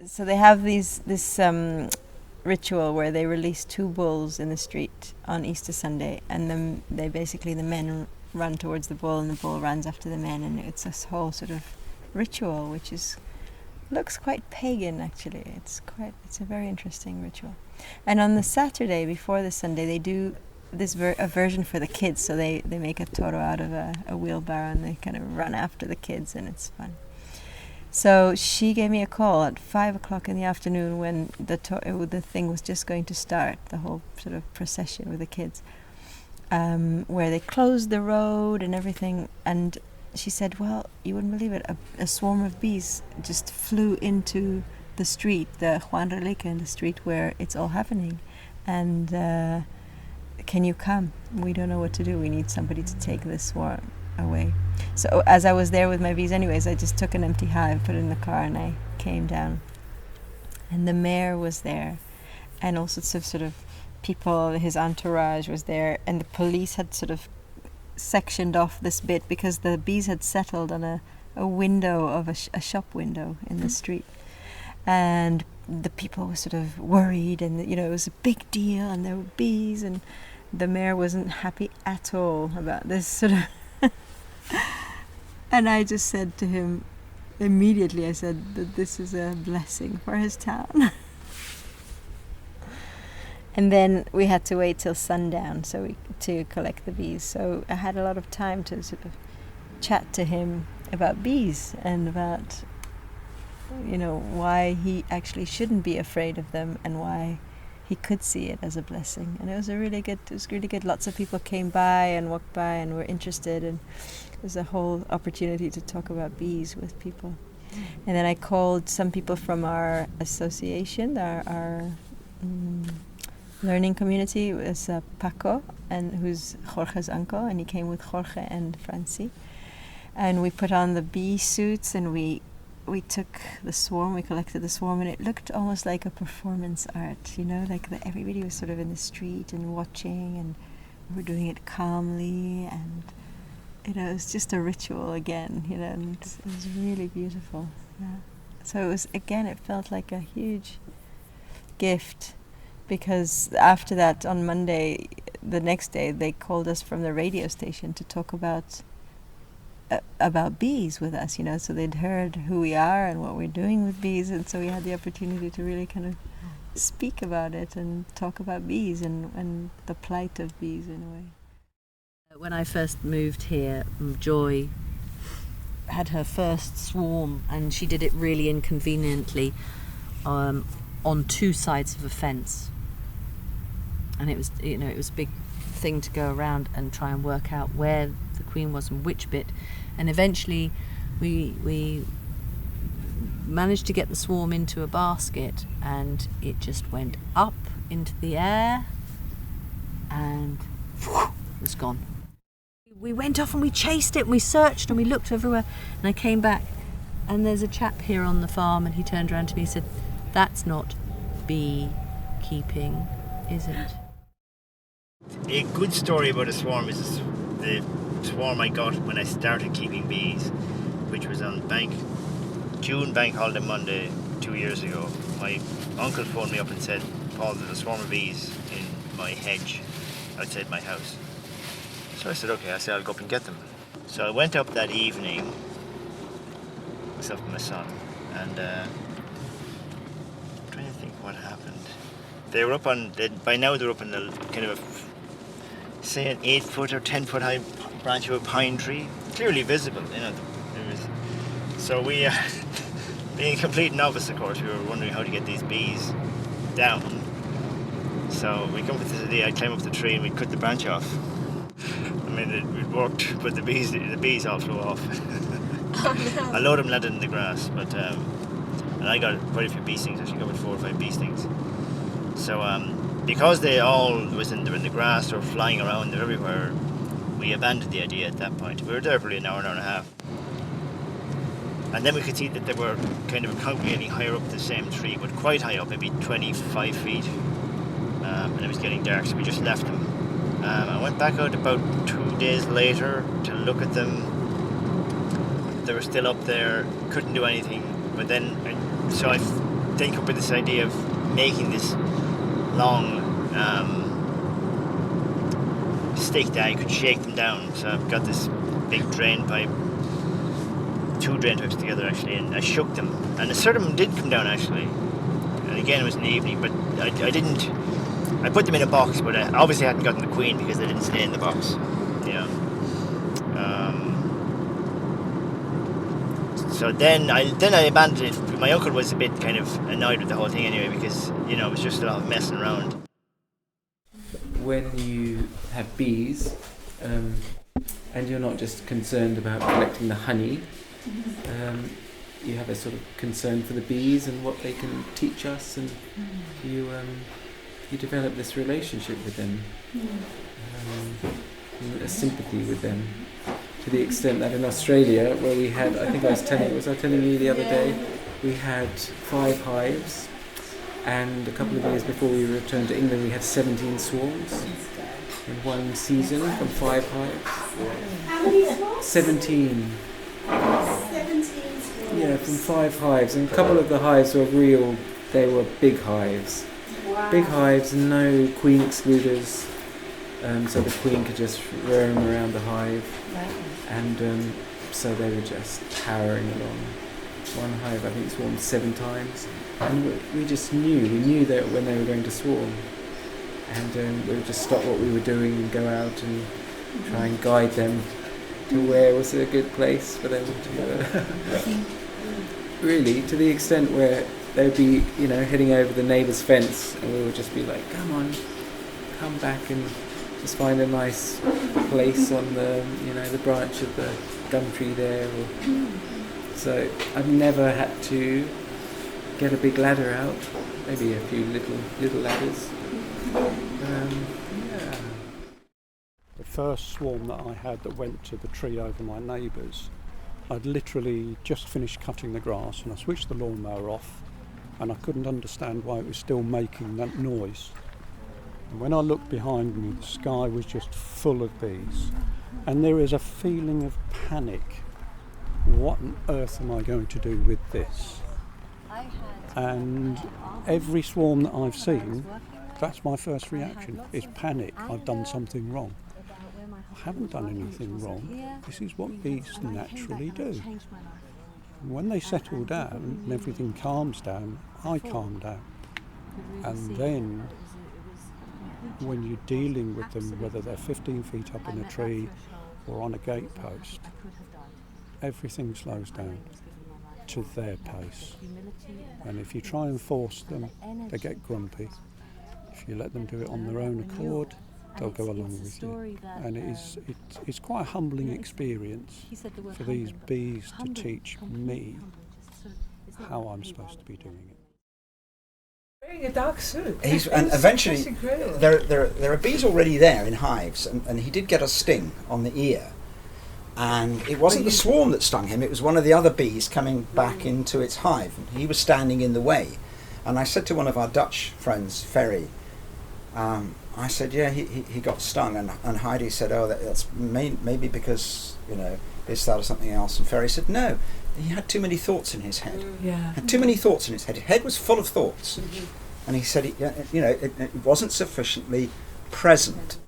So they have this ritual where they release two bulls in the street on Easter Sunday, and then the men run towards the bull, and the bull runs after the men, and it's this whole sort of ritual which looks quite pagan actually. It's a very interesting ritual. And on the Saturday before the Sunday, they do this a version for the kids. So they make a toro out of a wheelbarrow, and they kind of run after the kids, and it's fun. So she gave me a call at 5 o'clock in the afternoon when the thing was just going to start, the whole sort of procession with the kids, where they closed the road and everything. And she said, well, you wouldn't believe it, a swarm of bees just flew into the street, the Juan Relique, in the street where it's all happening. And can you come? We don't know what to do. We need somebody to take this swarm away. So as I was there with my bees anyways, I just took an empty hive, put it in the car, and I came down. And the mayor was there, and all sorts of sort of people, his entourage was there, and the police had sort of sectioned off this bit because the bees had settled on a window of a shop window in the street. And the people were sort of worried, and it was a big deal, and there were bees, and the mayor wasn't happy at all about this sort of and I just said to him immediately, I said that this is a blessing for his town. And then we had to wait till sundown to collect the bees. So I had a lot of time to sort of chat to him about bees and about why he actually shouldn't be afraid of them, and why he could see it as a blessing. And it was really good. Lots of people came by and walked by and were interested, and it was a whole opportunity to talk about bees with people. And then I called some people from our association, our learning community. It was Paco, and who's Jorge's uncle, and he came with Jorge and Francie. And we put on the bee suits, and we took the swarm, we collected the swarm, and it looked almost like a performance art, like everybody was sort of in the street and watching, and we were doing it calmly, and it was just a ritual again, and it was really beautiful. Yeah. So it felt like a huge gift, because after that, on Monday, the next day, they called us from the radio station to talk about bees with us, so they'd heard who we are and what we're doing with bees, and so we had the opportunity to really kind of speak about it and talk about bees and the plight of bees in a way. When I first moved here, Joy had her first swarm, and she did it really inconveniently on two sides of a fence, and it was a big thing to go around and try and work out where the queen was and which bit. And eventually we managed to get the swarm into a basket, and it just went up into the air and was gone. We went off and we chased it, and we searched and we looked everywhere, and I came back, and there's a chap here on the farm, and he turned around to me and said, "That's not beekeeping, is it?" A good story about a swarm is the swarm I got when I started keeping bees, which was on June bank holiday Monday 2 years ago. My uncle phoned me up and said, "Paul, there's a swarm of bees in my hedge outside my house." So I said, okay. I said, I'll go up and get them. So I went up that evening, myself and my son, and I'm trying to think what happened. They were up by now they're up on the kind of say an 8-foot or 10-foot high branch of a pine tree, clearly visible, So we, being a complete novice, of course, we were wondering how to get these bees down. So we come up with this idea: I'd climb up the tree and we'd cut the branch off. I mean, it worked, but the bees all flew off. Oh, no. A lot of them landed in the grass, but and I got quite a few bee stings. Actually, got about 4 or 5 bee stings. So because they all they're in the grass or flying around, they're everywhere, we abandoned the idea at that point. We were there probably an hour and a half. And then we could see that they were kind of congregating higher up the same tree, but quite high up, maybe 25 feet. And it was getting dark, so we just left them. I went back out about 2 days later to look at them. They were still up there, couldn't do anything. But then, so I then come up with this idea of making this long stick that I could shake them down. So I've got this big drain pipe, 2 drain pipes together actually, and I shook them, and a certain of them did come down actually. And again, it was in the evening, but I didn't. I put them in a box, but I obviously hadn't gotten the queen because they didn't stay in the box. Yeah. So then I abandoned it. My uncle was a bit kind of annoyed with the whole thing anyway, because it was just a lot of messing around. When you have bees, and you're not just concerned about collecting the honey, you have a sort of concern for the bees and what they can teach us, and you develop this relationship with them, a sympathy with them, to the extent that in Australia, where we had, I think I was telling you the other day, we had 5 hives, and a couple of years before we returned to England we had 17 swarms in one season from 5 hives. How many swarms? 17. 17 swarms. Yeah, from 5 hives, and a couple of the hives were they were big hives. Wow. Big hives, no queen excluders, so the queen could just roam around the hive, and so they were just powering along. One hive, I think, swarmed 7 times, and we just knew that when they were going to swarm, and we would just stop what we were doing and go out and try and guide them to where was a good place for them to really, to the extent where they'd be, heading over the neighbour's fence, and we would just be like, come on, come back and just find a nice place on the, the branch of the gum tree there. So I've never had to get a big ladder out, maybe a few little ladders. Yeah. The first swarm that I had that went to the tree over my neighbours, I'd literally just finished cutting the grass and I switched the lawnmower off, and I couldn't understand why it was still making that noise. And when I looked behind me, the sky was just full of bees, and there is a feeling of panic. What on earth am I going to do with this? And every swarm that I've seen, that's my first reaction, is panic. I've done something wrong. I haven't done anything wrong. This is what bees naturally do. And when they settle down and everything calms down, I calm down. And then when you're dealing with them, whether they're 15 feet up in a tree or on a gate post, everything slows down to their pace. And if you try and force them, they get grumpy. If you let them do it on their own accord, they'll go along with you. And it's quite a humbling experience for these bees to teach me how I'm supposed to be doing it. Wearing a dark suit. And eventually, there are bees already there in hives, and he did get a sting on the ear. And it wasn't the swarm that stung him, it was one of the other bees coming back into its hive. He was standing in the way. And I said to one of our Dutch friends, Ferry, I said, yeah, he got stung. And Heidi said, oh, that's maybe because, this, that, or something else. And Ferry said, no, he had too many thoughts in his head. Had too many thoughts in his head. His head was full of thoughts. And he said, it wasn't sufficiently present.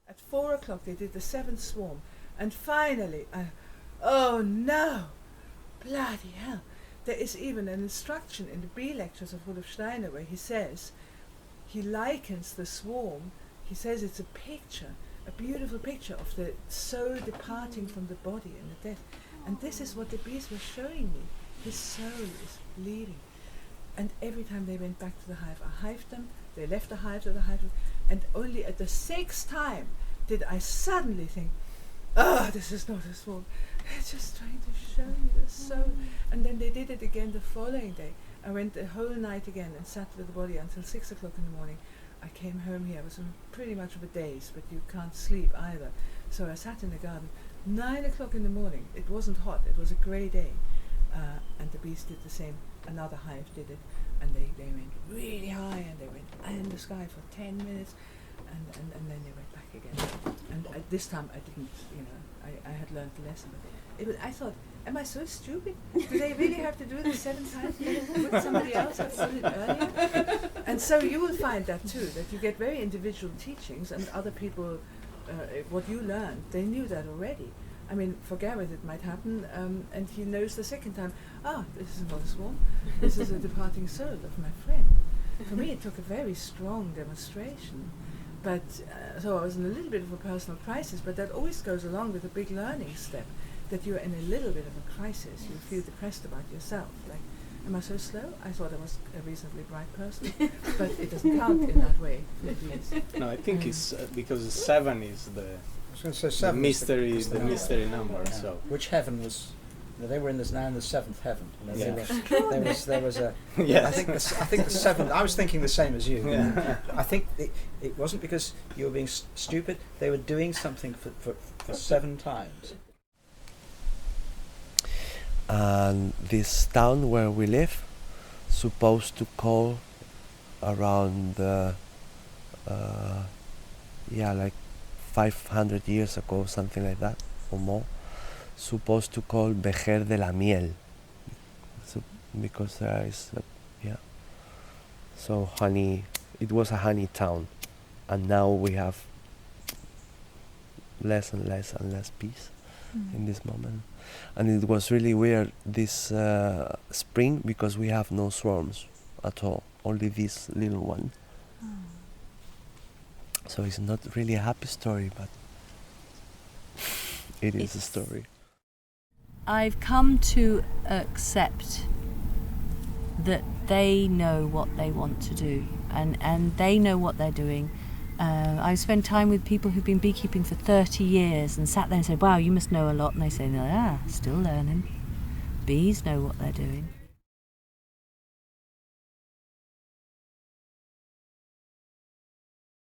At 4 o'clock they did the 7th swarm. And finally, oh no, bloody hell. There is even an instruction in the bee lectures of Rudolf Steiner where he says, he likens the swarm, he says it's a picture, a beautiful picture of the soul departing from the body in the death. And this is what the bees were showing me. His soul is leaving. And every time they went back to the hive, I hived them, they left the hive to the hive, and only at the 6th time did I suddenly think, oh, this is not a swarm. They're just trying to show you the soul. And then they did it again the following day. I went the whole night again and sat with the body until 6 o'clock in the morning. I came home here. I was in pretty much of a daze, but you can't sleep either. So I sat in the garden. 9 o'clock in the morning. It wasn't hot. It was a grey day. And the bees did the same. Another hive did it. And they went really high and they went in the sky for 10 minutes. And then they went back again. And at this time I didn't, I had learned the lesson. But I thought, am I so stupid? Do they really have to do this 7 times? Would somebody else have done it earlier? And so you will find that too, that you get very individual teachings, and other people, what you learned, they knew that already. I mean, for Gareth it might happen, and he knows the second time, this is not a swarm, this is a departing soul of my friend. For me it took a very strong demonstration. But so I was in a little bit of a personal crisis, but that always goes along with a big learning step, that you're in a little bit of a crisis. You feel depressed about yourself. Like, am I so slow? I thought I was a reasonably bright person, but it doesn't count in that way. No, I think it's because 7 is the seven mystery, is the mystery number. Yeah. So Which heaven was? They were now in the 7th heaven. You know, Yeah. there was a. Yes. I think the 7th. I was thinking the same as you. Yeah. I think it wasn't because you were being stupid. They were doing something for 7 times. And this town where we live, supposed to call around like 500 years ago, something like that or more, supposed to call Vejer de la Miel, because there is so honey. It was a honey town, and now we have less and less and less bees in this moment. And it was really weird this spring, because we have no swarms at all, only this little one. So it's not really a happy story, but it is a story. I've come to accept that they know what they want to do, and they know what they're doing. I've spent time with people who've been beekeeping for 30 years and sat there and said, wow, you must know a lot. And they say, still learning. Bees know what they're doing.